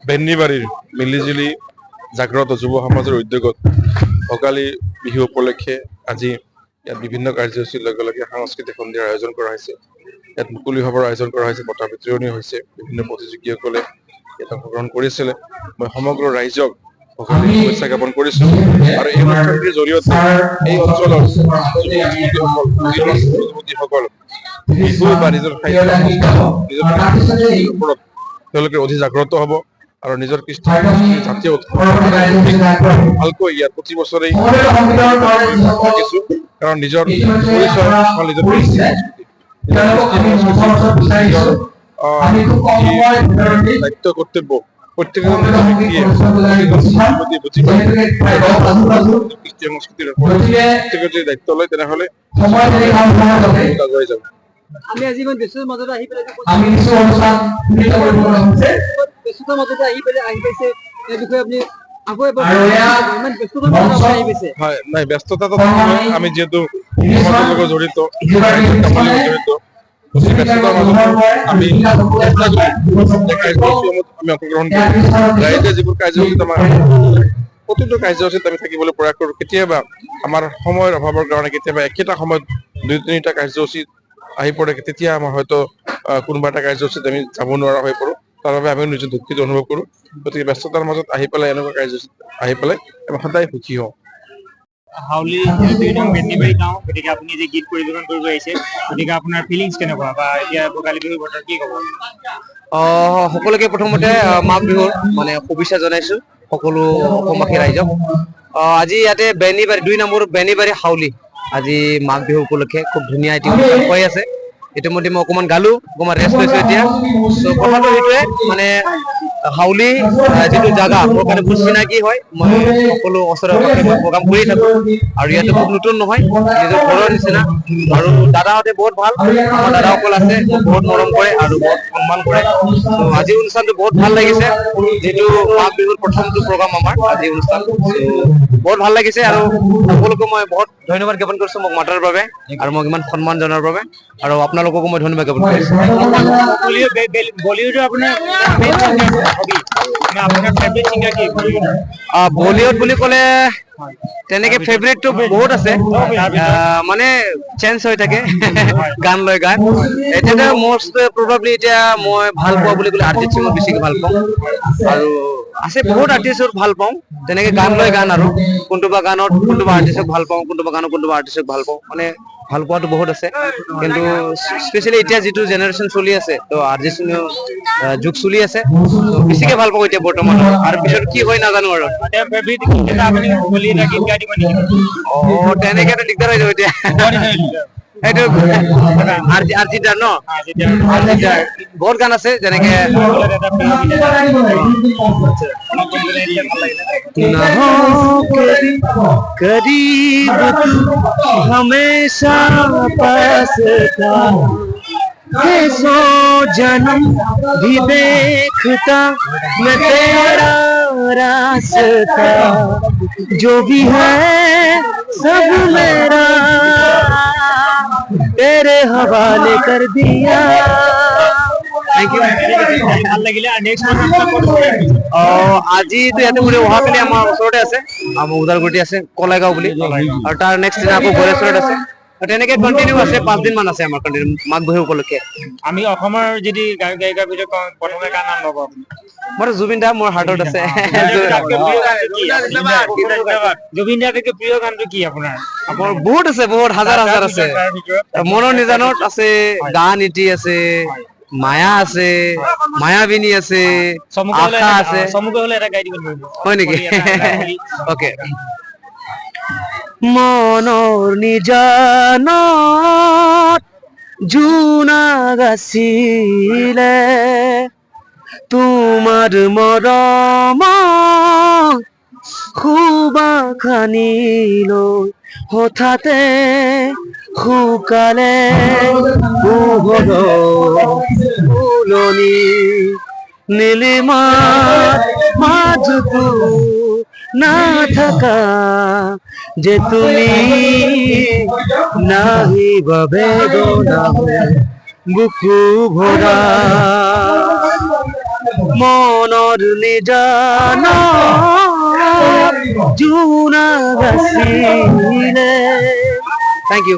বেন্নিবাৰীৰ মিলিজুলি জাগ্ৰত যুৱ সমাজৰ উদ্যোগত ভোগালী বিহু উপলক্ষে আজি ইয়াত বিভিন্ন কাৰ্যসূচীৰ লগে লগে সাংস্কৃতিক সন্ধিয়াৰ আয়োজন কৰা হৈছে। ইয়াত মুকলি সভাৰ আয়োজন কৰা হৈছে, বঁটা বিতৰণি হৈছে, বিভিন্ন প্ৰতিযোগীসকলে ইয়াত অংশগ্ৰহণ কৰিছিলে। মই সমগ্ৰ ৰাইজক ভোগালী শুভেচ্ছা জ্ঞাপন কৰিছো আৰু এই অনুষ্ঠানটিৰ জৰিয়তে এই অঞ্চলৰ যুৱতীসকল বিহু বা নিজৰ খাদ্য নিজৰ ওপৰত তেওঁলোকে অধিক জাগ্ৰত হ'ব আৰু নিজৰ কৃষ্টি জাতীয় ভালকৈ ইয়াত প্ৰতি বছৰেই থাকিছো, কাৰণ নিজৰ পৰিচয় নিজৰ দায়িত্ব কৰ্তব্য প্ৰত্যেকজন ব্যক্তিয়ে বুজি পায় কৃষ্টি সংস্কৃতিৰ প্ৰত্যেকে দায়িত্ব লয় তেনেহলে আগুৱাই যাব। আমি আজি ইমান ব্যস্ততাৰ মাজতে আহি পেলাই ব্যস্ততাৰ মাজতে আহি পাইছে এই বিষয়ে আপুনি নাই ব্যস্ততাটো আমি যিহেতু জড়িত ব্যস্ততাৰ মাজত আমি অংশগ্ৰহণ কৰো। ৰাইজে যিবোৰ কাৰ্যসূচীত আমাৰ প্ৰতিটো কাৰ্যসূচীত আমি থাকিবলৈ প্ৰয়াস কৰো। কেতিয়াবা আমাৰ সময়ৰ অভাৱৰ কাৰণে কেতিয়াবা একেটা সময়ত 2-3টা কাৰ্যসূচী আহি পৰে, তেতিয়া আমাৰ হয়তো কোনোবা এটা কাৰ্যসূচীত আমি যাব নোৱাৰা হৈ পৰো। তাৰ বাবে আমি নিজে দুঃখিত অনুভৱ কৰো। গতিকে ব্যস্ততাৰ মাজত আহি পেলাই এনেকুৱা কাৰ্যসূচীত আহি পেলাই আমি সদায় সুখী হওঁ। হাউলি বেন্নিবাৰী গাঁও, গতিকে আপুনি যে গীত পৰিৱেশন কৰিব আহিছে, গতিকে আপোনাৰ ফিলিংছ কেনেকুৱা বা এতিয়া ভোগালী বিহুৰ বতৰ কি ক'ব? সকলোকে প্ৰথমতে মাঘ বিহুৰ শুভেচ্ছা জনাইছো সকলো অসমবাসী ৰাইজক। আজি ইয়াতে বেন্নিবাৰী 2 নম্বৰ বেন্নিবাৰী হাউলি আজি মাঘ বিহু উপলক্ষে খুব ধুনীয়া এটি অনুষ্ঠান হৈ আছে। ইতিমধ্যে মই অকণমান গালো, অকণমান ৰেষ্ট লৈছো এতিয়া। কথাটো সেইটোৱে হাউলি যিটো জাগা মোৰ কাৰণে বহুত চিনাকি হয়। মই সকলো ওচৰে পাজৰে প্ৰগ্ৰাম কৰি থাকো আৰু ইয়াতে খুব নতুন নহয়, নিজৰ ঘৰৰ নিচিনা। আৰু দাদাহঁতে বহুত ভাল, আমাৰ দাদাসকল আছে, মোক বহুত মৰম কৰে আৰু বহুত সন্মান কৰে। আজি অনুষ্ঠানটো বহুত ভাল লাগিছে, যিটো মাঘ বিহুৰ প্ৰথমটো প্ৰগ্ৰাম আমাৰ আজি অনুষ্ঠান, বহুত ভাল লাগিছে। আৰু সকলোকে মই বহুত ধন্যবাদ জ্ঞাপন কৰিছো মোক মাতাৰ বাবে আৰু মোক ইমান সন্মান জনাৰ বাবে, আৰু আপোনালোককো মই ধন্যবাদ জ্ঞাপন কৰিছো। বলিউডৰ আপোনাৰ বলিউড বুলি ক'লে তেনেকে ফেভৰেটটো বহুত আছে, চেঞ্জ হৈ থাকে গান লৈ গান। এতিয়া মষ্ট প্ৰবাবলি এতিয়া মই ভাল পোৱা বুলি ক'লে অৰিজিত সিঙক বেছিকে ভাল পাওঁ, আৰু আছে বহুত আৰ্টিষ্টক ভাল পাওঁ তেনেকে গান লৈ গান। আৰু কোনোবা গানত কোনোবা আৰ্টিষ্টক ভাল পাওঁ, কোনোবা গানত কোনোবা আৰ্টিষ্টক ভাল পাওঁ, ভাল পোৱাটো বহুত আছে। কিন্তু স্পেচিয়েলি এতিয়া যিটো জেনেৰেশ্যন চলি আছে, তো অৰিজিত সিঙৰ যুগ চলি আছে, বেছিকে ভাল পাওঁ এতিয়া বৰ্তমান। আৰু পিছত কি হয় নাজানো আৰু তেনেকেতো দিগদাৰ হৈ যাব এতিয়া। এইটো আৰ্জিতাৰ ন, আৰ্জিতাৰ বহুত গান আছে যেনেকে करीब हमेशा पास था, सौ जन्म भी देखता मैं तेरा रास्ता, जो भी है सब मेरा तेरे हवाले कर दिया। আজিতো ইয়াতে মোৰ অহাকালি আমাৰ ওচৰতে আছে, আমাৰ ওদালগুৰিতে আছে কলাইগাঁও বুলি, আৰু তাৰ নেক্সট দিনা আকৌ গড়েশ্বৰত আছে। তেনেকে কণ্টিনিউ আছে, 5 দিন মান আছে আমাৰ কণ্টিনিউ মাঘ বিহু উপলক্ষে। আমি অসমৰ যদি গায়কৰ ভিতৰত প্ৰথমে কাৰ নাম ল'ব? মোৰ জুবিন দা মোৰ হাৰ্টত আছে। জুবিন দাৰ প্ৰিয় গানটো কি আপোনাৰ? মোৰ বহুত আছে, বহুত হাজাৰ হাজাৰ আছে। মনৰ নিজানত আছে, গান এটি আছে, মায়া আছে, মায়াবিনী আছে, আশা আছে। হয় নেকি? অকে। মনৰ নিজানত জোনা গাছিলে, তোমাৰ মৰম খুবা খানিলৈ হঠাতে শুকালে ফুলনি নীলিমাৰ মাজতো নাথাকা যে তুমি নাহিবা বেদনা বুকু ভৰা। মনৰ নিজান জোনাক আছিলে। Thank U.